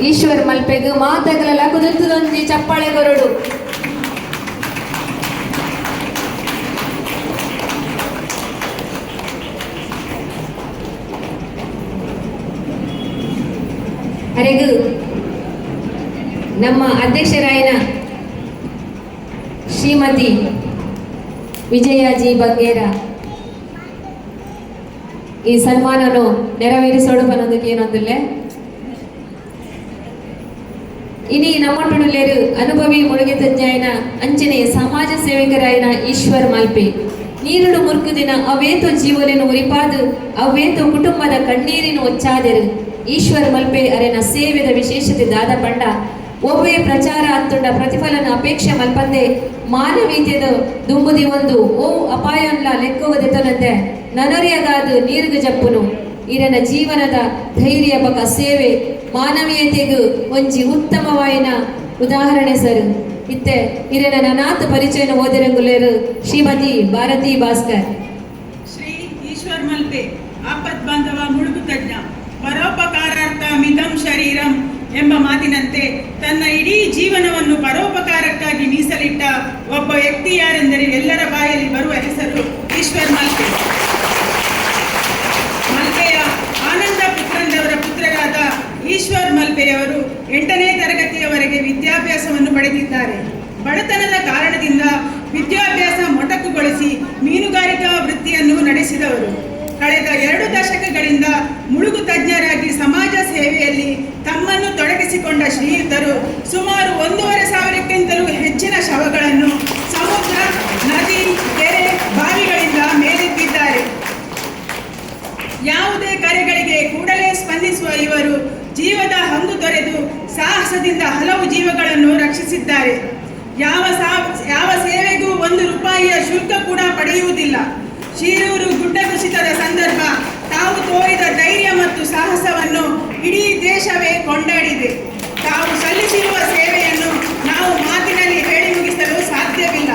ಈಶ್ವರ್ ಮಲ್ಪೆಗ್ ಮಾತೆಗಳೆಲ್ಲ ಕುದುರ್ತದೊಂದಿ ಚಪ್ಪಾಳೆಗೊರಡು. ಅರೆಗು ನಮ್ಮ ಅಧ್ಯಕ್ಷರಾಯನ ಶ್ರೀಮತಿ ವಿಜಯಾಜಿ ಬಂಗೇರ ಈ ಸನ್ಮಾನವನ್ನು ನೆರವೇರಿಸೋಡು ಬನ್ನೋದಕ್ಕೆ ಏನೊಂದಿಲ್ಲ. ಇನಿ ನಮ್ಮೊಟ್ಟುಲೇರು ಅನುಭವಿ ಮುಳುಗೆ ತಜ್ಞಾಯನ ಅಂಚನೆ ಸಮಾಜ ಸೇವಕರಾಯನ ಈಶ್ವರ್ ಮಲ್ಪೆ ನೀರುಡು ಮುರ್ಕು ದಿನ ಅವೇತೋ ಜೀವಲಿನ ಉರಿಪಾದು ಅವೇತೋ ಕುಟುಂಬದ ಕಣ್ಣೀರಿನ ಒಚ್ಚಾದರು. ಈಶ್ವರ್ ಮಲ್ಪೆ ಅರೆನ ಸೇವೆದ ವಿಶೇಷತೆ ದಾದ ಪಂಡ ಒವ್ವೇ ಪ್ರಚಾರ ಅಂತುಂಡ ಪ್ರತಿಫಲನ ಅಪೇಕ್ಷೆ ಮಲ್ಪಂದೆ ಮಾನವೀಯದ ದುಂಬುದಿ ಒಂದು ಓ ಅಪಾಯನ್ಲ ಲೆಕ್ಕವದೆತನಂತೆ ನನರಿಯಗಾದು ನೀರುಗು ಜಪ್ಪುನು ಇರನ ಜೀವನದ ಧೈರ್ಯ ಬಕ ಸೇವೆ ಮಾನವೀಯತೆಗೂ ಒಂಜಿ ಉತ್ತಮವಾಯಿನ ಉದಾಹರಣೆ ಸರ್. ಇತ್ತೆ ಇರನ ನನಾತ್ ಪರಿಚಯನ ಓದಿರಂಗುಲೇರು ಶ್ರೀಮತಿ ಭಾರತಿ ಭಾಸ್ಕರ್. ಶ್ರೀ ಈಶ್ವರ್ ಮಲ್ಪೆ ಆಪತ್ ಬಾಂಧವ ಮುಳುಗು ತಜ್ಞ ಪರೋಪಕಾರಾರ್ಥ ಮಿದಂ ಶರೀರಂ ಎಂಬ ಮಾತಿನಂತೆ ತನ್ನ ಇಡೀ ಜೀವನವನ್ನು ಪರೋಪಕಾರಕ್ಕಾಗಿ ಮೀಸಲಿಟ್ಟ ಒಬ್ಬ ವ್ಯಕ್ತಿ ಯಾರೆಂದರೆ ಎಲ್ಲರ ಬಾಯಲ್ಲಿ ಬರುವ ಹೆಸರು ಈಶ್ವರ್ ಮಲ್ಪೆ. ಮಲ್ಪೆಯ ಆನಂದ ಪುತ್ರಂದವರ ಪುತ್ರರಾದ ಈಶ್ವರ್ ಮಲ್ಪೆಯವರು 8ನೇ ತರಗತಿಯವರೆಗೆ ವಿದ್ಯಾಭ್ಯಾಸವನ್ನು ಪಡೆದಿದ್ದಾರೆ. ಬಡತನದ ಕಾರಣದಿಂದ ವಿದ್ಯಾಭ್ಯಾಸ ಮೊಟಕುಗೊಳಿಸಿ ಮೀನುಗಾರಿಕಾ ವೃತ್ತಿಯನ್ನು ನಡೆಸಿದವರು. ಕಳೆದ 2 ದಶಕಗಳಿಂದ ಮುಳುಗು ತಜ್ಞರಾಗಿ ಸಮಾಜ ಸೇವೆಯಲ್ಲಿ ತಮ್ಮನ್ನು ತೊಡಗಿಸಿಕೊಂಡ ಶ್ರೀಯುತರು ಸುಮಾರು 1,500ಕ್ಕಿಂತಲೂ ಹೆಚ್ಚಿನ ಶವಗಳನ್ನು ಸಮುದ್ರ, ನದಿ, ಕೆರೆ, ಬಾವಿಗಳಿಂದ ಮೇಲೆತ್ತಿದ್ದಾರೆ. ಯಾವುದೇ ಕರೆಗಳಿಗೆ ಕೂಡಲೇ ಸ್ಪಂದಿಸುವ ಇವರು ಜೀವದ ಹಂಗು ತೊರೆದು ಸಾಹಸದಿಂದ ಹಲವು ಜೀವಗಳನ್ನು ರಕ್ಷಿಸಿದ್ದಾರೆ. ಯಾವ ಸೇವೆಗೂ 1 ರೂಪಾಯಿಯ ಶುಲ್ಕ ಕೂಡ ಪಡೆಯುವುದಿಲ್ಲ. ಶಿರೂರು ಗುಡ್ಡ ಕುಸಿತದ ಸಂದರ್ಭ ತಾವು ತೋರಿದ ಧೈರ್ಯ ಮತ್ತು ಸಾಹಸವನ್ನು ಇಡೀ ದೇಶವೇ ಕೊಂಡಾಡಿದೆ. ತಾವು ಸಲ್ಲಿಸಿರುವ ಸೇವೆಯನ್ನು ನಾವು ಮಾತಿನಲ್ಲಿ ಹೇಳಿ ಮುಗಿಸಲು ಸಾಧ್ಯವಿಲ್ಲ.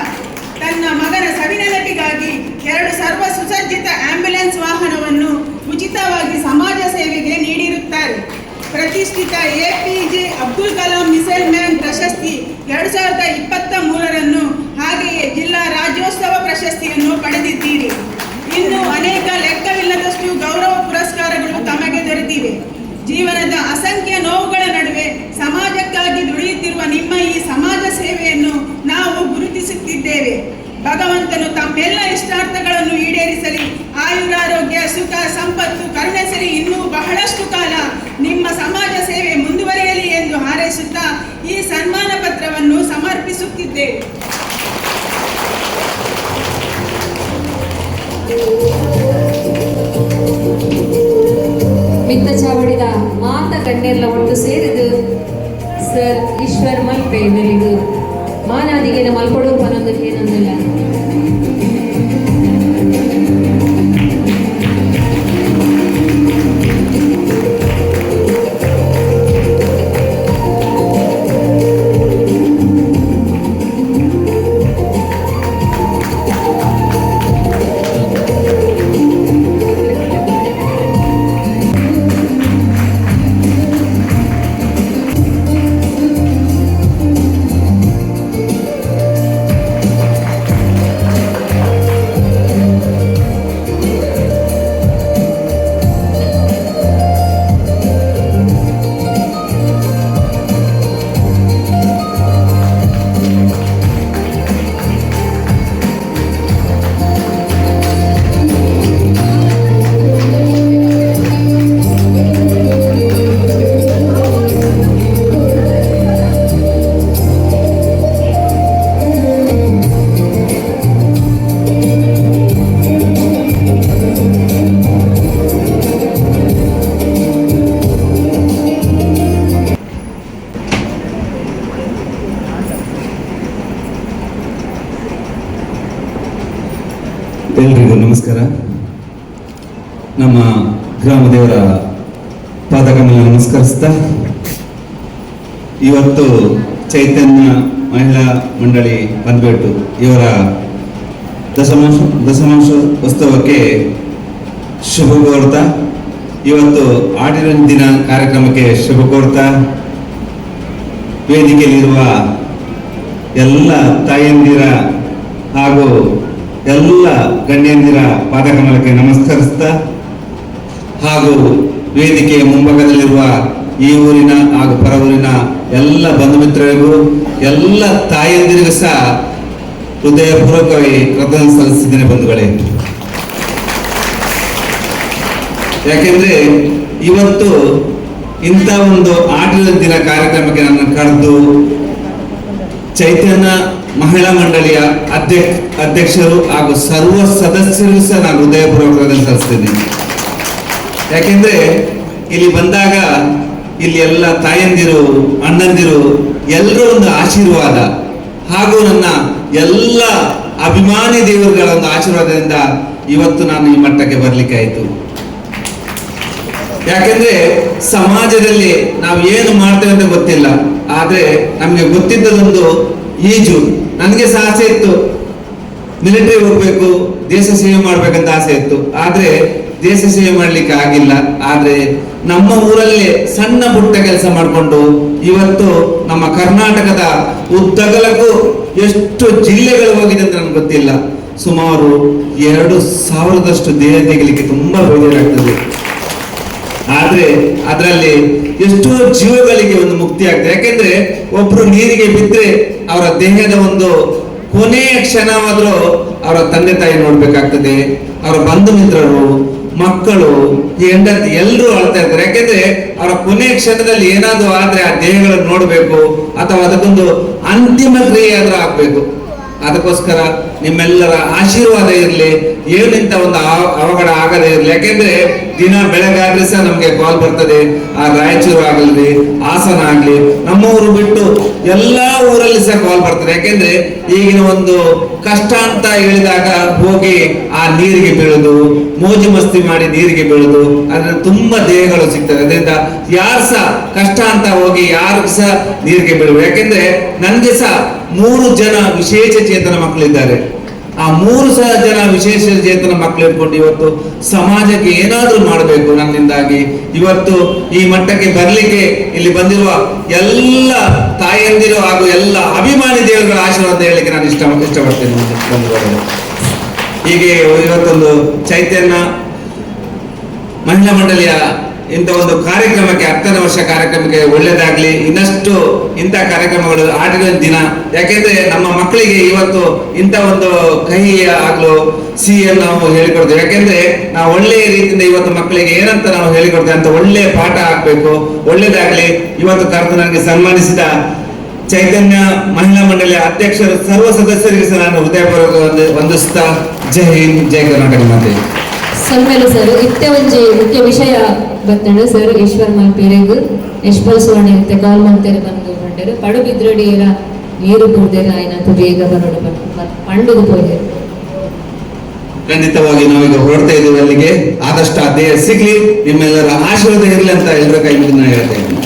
ತನ್ನ ಮಗನ ಸವಿನೆನಪಿಗಾಗಿ 2 ಸರ್ವ ಸುಸಜ್ಜಿತ ಆಂಬ್ಯುಲೆನ್ಸ್ ವಾಹನವನ್ನು ಉಚಿತವಾಗಿ ಸಮಾಜ ಸೇವೆಗೆ ನೀಡಿರುತ್ತಾರೆ. ಪ್ರತಿಷ್ಠಿತ APJ Abdul Kalam missile man ಪ್ರಶಸ್ತಿ 2023 ಹಾಗೆಯೇ ಜಿಲ್ಲಾ ರಾಜ್ಯೋತ್ಸವ ಪ್ರಶಸ್ತಿಯನ್ನು ಪಡೆದಿದ್ದೀರಿ. ಇನ್ನು ಅನೇಕ ಲೆಕ್ಕವಿಲ್ಲದಷ್ಟು ಗೌರವ ಪುರಸ್ಕಾರಗಳು ತಮಗೆ ದೊರೆತಿವೆ. ಜೀವನದ ಅಸಂಖ್ಯ ನೋವುಗಳ ನಡುವೆ ಸಮಾಜಕ್ಕಾಗಿ ದುಡಿಯುತ್ತಿರುವ ನಿಮ್ಮ ಈ ಸಮಾಜ ಸೇವೆಯನ್ನು ನಾವು ಗುರುತಿಸುತ್ತಿದ್ದೇವೆ. ಭಗವಂತನು ತಮ್ಮೆಲ್ಲ ಇಷ್ಟಾರ್ಥಗಳನ್ನು ಈಡೇರಿಸಲಿ. ಆಯುರಾರೋಗ್ಯ, ಸುಖ, ಸಂಪತ್ತು ಕರುಣಿಸಲಿ. ಇನ್ನೂ ಬಹಳಷ್ಟು ಕಾಲ ನಿಮ್ಮ ಸಮಾಜ ಸೇವೆ ಮುಂದುವರಿಯಲಿ ಎಂದು ಹಾರೈಸುತ್ತಾ ಈ ಸನ್ಮಾನ ಪತ್ರವನ್ನು ಸಮರ್ಪಿಸುತ್ತಿದ್ದೇವೆ. ಮಿತ್ತ ಚಾವಡಿದ ಮಾತ ಗಣ್ಯೆಲ್ಲ ಒಟ್ಟು ಸೇರಿದು ಸರ್ ಈಶ್ವರ್ ಮಲ್ಪೆ ಇವರಿಗೂ ಮಾನಾದಿಗೆ ಮಲ್ಪಡೋರು ಅನ್ನೋದಕ್ಕೆ ಏನಂದಿಲ್ಲ. ಎಲ್ರಿಗೂ ನಮಸ್ಕಾರ. ನಮ್ಮ ಗ್ರಾಮ ದೇವರ ಪಾದಕಮಲ ನಮಸ್ಕರಿಸ್ತಾ ಇವತ್ತು ಚೈತನ್ಯ ಮಹಿಳಾ ಮಂಡಳಿ ಬಂದ್ಬಿಟ್ಟು ಇವರ ದಶಮಾಂಶ ಉತ್ಸವಕ್ಕೆ ಶುಭ ಕೋರ್ತಾ ಇವತ್ತು ಆಡಿನ ದಿನ ಕಾರ್ಯಕ್ರಮಕ್ಕೆ ಶುಭ ಕೋರ್ತಾ ವೇದಿಕೆಯಲ್ಲಿರುವ ಎಲ್ಲ ತಾಯಂದಿರ ಹಾಗೂ ಎಲ್ಲ ಗಣ್ಯಂದಿರ ಪಾದಕಮಲಕ್ಕೆ ನಮಸ್ಕರಿಸ್ತಾ ಹಾಗೂ ವೇದಿಕೆಯ ಮುಂಭಾಗದಲ್ಲಿರುವ ಈ ಊರಿನ ಹಾಗೂ ಪರ ಊರಿನ ಎಲ್ಲ ಬಂಧು ಮಿತ್ರರಿಗೂ ಎಲ್ಲ ತಾಯಂದಿರಿಗೂ ಸಹ ಹೃದಯಪೂರ್ವಕವಾಗಿ ಕೃತಜ್ಞತೆ ಸಲ್ಲಿಸಿದ್ದೇನೆ ಬಂಧುಗಳೇ. ಯಾಕೆಂದ್ರೆ ಇವತ್ತು ಇಂಥ ಒಂದು ಆಟದ ದಿನ ಕಾರ್ಯಕ್ರಮಕ್ಕೆ ನನ್ನ ಕರೆದು ಚೈತನ್ಯ ಮಹಿಳಾ ಮಂಡಳಿಯ ಅಧ್ಯಕ್ಷರು ಹಾಗೂ ಸರ್ವ ಸದಸ್ಯರಿಗೂ ಸಹ ನಾನು ಹೃದಯಪೂರ್ವಕ ಸಲ್ಲಿಸ್ತೀನಿ. ಯಾಕೆಂದ್ರೆ ಇಲ್ಲಿ ಬಂದಾಗ ಇಲ್ಲಿ ಎಲ್ಲ ತಾಯಂದಿರು ಅಣ್ಣಂದಿರು ಎಲ್ಲರೂ ಒಂದು ಆಶೀರ್ವಾದ ಹಾಗೂ ನನ್ನ ಎಲ್ಲ ಅಭಿಮಾನಿ ದೇವರುಗಳ ಒಂದು ಆಶೀರ್ವಾದದಿಂದ ಇವತ್ತು ನಾನು ಈ ಮಟ್ಟಕ್ಕೆ ಬರ್ಲಿಕ್ಕೆ ಆಯ್ತು. ಯಾಕೆಂದ್ರೆ ಸಮಾಜದಲ್ಲಿ ನಾವು ಏನು ಮಾಡ್ತೇವೆ ಅಂತ ಗೊತ್ತಿಲ್ಲ, ಆದ್ರೆ ನಮ್ಗೆ ಗೊತ್ತಿದ್ದದೊಂದು ಈಜು. ನನಗೆ ಸಹ ಆಸೆ ಇತ್ತು, ಮಿಲಿಟರಿ ಹೋಗ್ಬೇಕು, ದೇಶ ಸೇವೆ ಮಾಡ್ಬೇಕಂತ ಆಸೆ ಇತ್ತು, ಆದ್ರೆ ದೇಶ ಸೇವೆ ಮಾಡ್ಲಿಕ್ಕೆ ಆಗಿಲ್ಲ. ಆದ್ರೆ ನಮ್ಮ ಊರಲ್ಲೇ ಸಣ್ಣ ಪುಟ್ಟ ಕೆಲಸ ಮಾಡಿಕೊಂಡು ಇವತ್ತು ನಮ್ಮ ಕರ್ನಾಟಕದ ಉದ್ದಗಲಕ್ಕೂ ಎಷ್ಟು ಜಿಲ್ಲೆಗಳು ಹೋಗಿದೆ ಅಂತ ನನ್ಗೆ ಗೊತ್ತಿಲ್ಲ. ಸುಮಾರು 2,000ದಷ್ಟು ದೇಹ ತೆಗಿಲಿಕ್ಕೆ ತುಂಬಾ ಬೇಜಾರಾಗ್ತದೆ. ಆದ್ರೆ ಅದರಲ್ಲಿ ಎಷ್ಟೋ ಜೀವಗಳಿಗೆ ಒಂದು ಮುಕ್ತಿ ಆಗ್ತದೆ. ಯಾಕೆಂದ್ರೆ ಒಬ್ರು ನೀರಿಗೆ ಬಿದ್ದರೆ ಅವರ ದೇಹದ ಒಂದು ಕೊನೆಯ ಕ್ಷಣವಾದ್ರೂ ಅವರ ತಂದೆ ತಾಯಿ ನೋಡ್ಬೇಕಾಗ್ತದೆ, ಅವರ ಬಂಧು ಮಿತ್ರರು, ಮಕ್ಕಳು, ಹೆಂಡತಿ ಎಲ್ಲರೂ ಅಳ್ತಾ ಇರ್ತಾರೆ. ಯಾಕೆಂದ್ರೆ ಅವರ ಕೊನೆಯ ಕ್ಷಣದಲ್ಲಿ ಏನಾದ್ರು ಆದ್ರೆ ಆ ದೇಹಗಳನ್ನು ನೋಡ್ಬೇಕು ಅಥವಾ ಅದಕ್ಕೊಂದು ಅಂತಿಮ ಕ್ರಿಯೆ ಆದ್ರೂ ಆಗ್ಬೇಕು. ಅದಕ್ಕೋಸ್ಕರ ನಿಮ್ಮೆಲ್ಲರ ಆಶೀರ್ವಾದ ಇರಲಿ, ಏನಿಂತ ಒಂದು ಅವಘಡ ಆಗದೇ ಇರಲಿ. ಯಾಕೆಂದ್ರೆ ದಿನ ಬೆಳಗಾದ್ರೆ ಸಹ ನಮ್ಗೆ ಕಾಲ್ ಬರ್ತದೆ, ಆ ರಾಯಚೂರು ಆಗಲಿ, ಹಾಸನ ಆಗ್ಲಿ, ನಮ್ಮ ಊರು ಬಿಟ್ಟು ಎಲ್ಲಾ ಊರಲ್ಲಿ ಸಹ ಕಾಲ್ ಬರ್ತದೆ. ಯಾಕೆಂದ್ರೆ ಈಗಿನ ಒಂದು ಕಷ್ಟ ಅಂತ ಹೇಳಿದಾಗ ಹೋಗಿ ಆ ನೀರಿಗೆ ಬೀಳುದು, ಮೋಜು ಮಸ್ತಿ ಮಾಡಿ ನೀರಿಗೆ ಬೀಳುದು, ಅದ್ರಲ್ಲಿ ತುಂಬಾ ದೇಹಗಳು ಸಿಗ್ತದೆ. ಅದರಿಂದ ಯಾರು ಸಹ ಕಷ್ಟ ಅಂತ ಹೋಗಿ ಯಾರು ಸಹ ನೀರಿಗೆ ಬೀಳುವ. ಯಾಕೆಂದ್ರೆ ನನ್ಗೆ ಸಹ 3 ಜನ ವಿಶೇಷ ಚೇತನ ಮಕ್ಕಳಿದ್ದಾರೆ. ಆ 3 ಜನ ವಿಶೇಷ ಚೇತನ ಮಕ್ಕಳು ಇಟ್ಕೊಂಡು ಇವತ್ತು ಸಮಾಜಕ್ಕೆ ಏನಾದ್ರೂ ಮಾಡಬೇಕು ನನ್ನಿಂದಾಗಿ. ಇವತ್ತು ಈ ಮಟ್ಟಕ್ಕೆ ಬರ್ಲಿಕ್ಕೆ ಇಲ್ಲಿ ಬಂದಿರುವ ಎಲ್ಲ ತಾಯಂದಿರು ಹಾಗೂ ಎಲ್ಲ ಅಭಿಮಾನಿ ದೇವರುಗಳ ಆಶೀರ್ವಾದ ಹೇಳಲಿಕ್ಕೆ ನಾನು ಇಷ್ಟಪಡ್ತೇನೆ. ಹೀಗೆ ಇವತ್ತೊಂದು ಚೈತನ್ಯ ಮಹಿಳಾ ಮಂಡಳಿಯ ಇಂಥ ಒಂದು ಕಾರ್ಯಕ್ರಮಕ್ಕೆ 10ನೇ ವರ್ಷ ಕಾರ್ಯಕ್ರಮಕ್ಕೆ ಒಳ್ಳೇದಾಗ್ಲಿ, ಇನ್ನಷ್ಟು ಇಂಥ ಕಾರ್ಯಕ್ರಮಗಳು ಆಟದ ದಿನ. ಯಾಕೆಂದ್ರೆ ನಮ್ಮ ಮಕ್ಕಳಿಗೆ ಇವತ್ತು ಇಂಥ ಒಂದು ಕಹಿ ಆಗ್ಲು ಸಿಹಿಯನ್ನು ನಾವು ಹೇಳಿಕೊಡ್ತೇವೆ. ಯಾಕೆಂದ್ರೆ ನಾವು ಒಳ್ಳೆಯ ರೀತಿಯಿಂದ ಇವತ್ತು ಮಕ್ಕಳಿಗೆ ಏನಂತ ನಾವು ಹೇಳಿಕೊಡ್ತೇವೆ ಅಂತ ಒಳ್ಳೆಯ ಪಾಠ ಆಗ್ಬೇಕು. ಒಳ್ಳೇದಾಗ್ಲಿ. ಇವತ್ತು ಕರೆದು ನನಗೆ ಸನ್ಮಾನಿಸಿದ ಚೈತನ್ಯ ಮಹಿಳಾ ಮಂಡಳಿಯ ಅಧ್ಯಕ್ಷರು ಸರ್ವ ಸದಸ್ಯರಿಗೆ ಸಹ ನಾನು ಹೃದಯಪೂರ್ವಕ ವಂದಿಸ್ತಾ ಜೈ ಹಿಂದ್, ಜೈ ಕರ್ನಾಟಕ ಮಾತೆ. ಸಲ್ಮೇಲು ಸರ್ ಇತ್ತೆ ಒಂಜಿ ಮುಖ್ಯ ವಿಷಯ ಬತ್ತಂಡು ಸರ್ ಈಶ್ವರ್ ಮಲ್ಪೇರೆಗ್ ಯಶ್ಪಾಲ್ ಸುವರ್ಣ ಇತ್ತೆ ಕಾಲ್ ಮಾಡ್ತಾರೆ ಬಂದು ಬಂಡರು ಪಡು ಬಿದ್ರಡಿಯರ ನೀರು ಬುಡ್ದೇರ ಆಯ್ನಂತ ಬೇಗ ಬರೋಡು ಪಂಡುದು ಪೋದೆ. ಖಂಡಿತವಾಗಿ ನಾವೀಗ ಹೊರಡ್ತಾ ಇದ್ದೀವಿ ಅಲ್ಲಿಗೆ. ಆದಷ್ಟು ಆ ದೇಹ ಸಿಗ್ಲಿ, ನಿಮ್ಮೆಲ್ಲರ ಆಶೀರ್ವಾದ ಇರಲಿ ಅಂತ ಎಲ್ಲರ ಕೈ ಮುಗಿದು ನಾನು ಹೇಳ್ತಾ ಇದ್ದೀನಿ.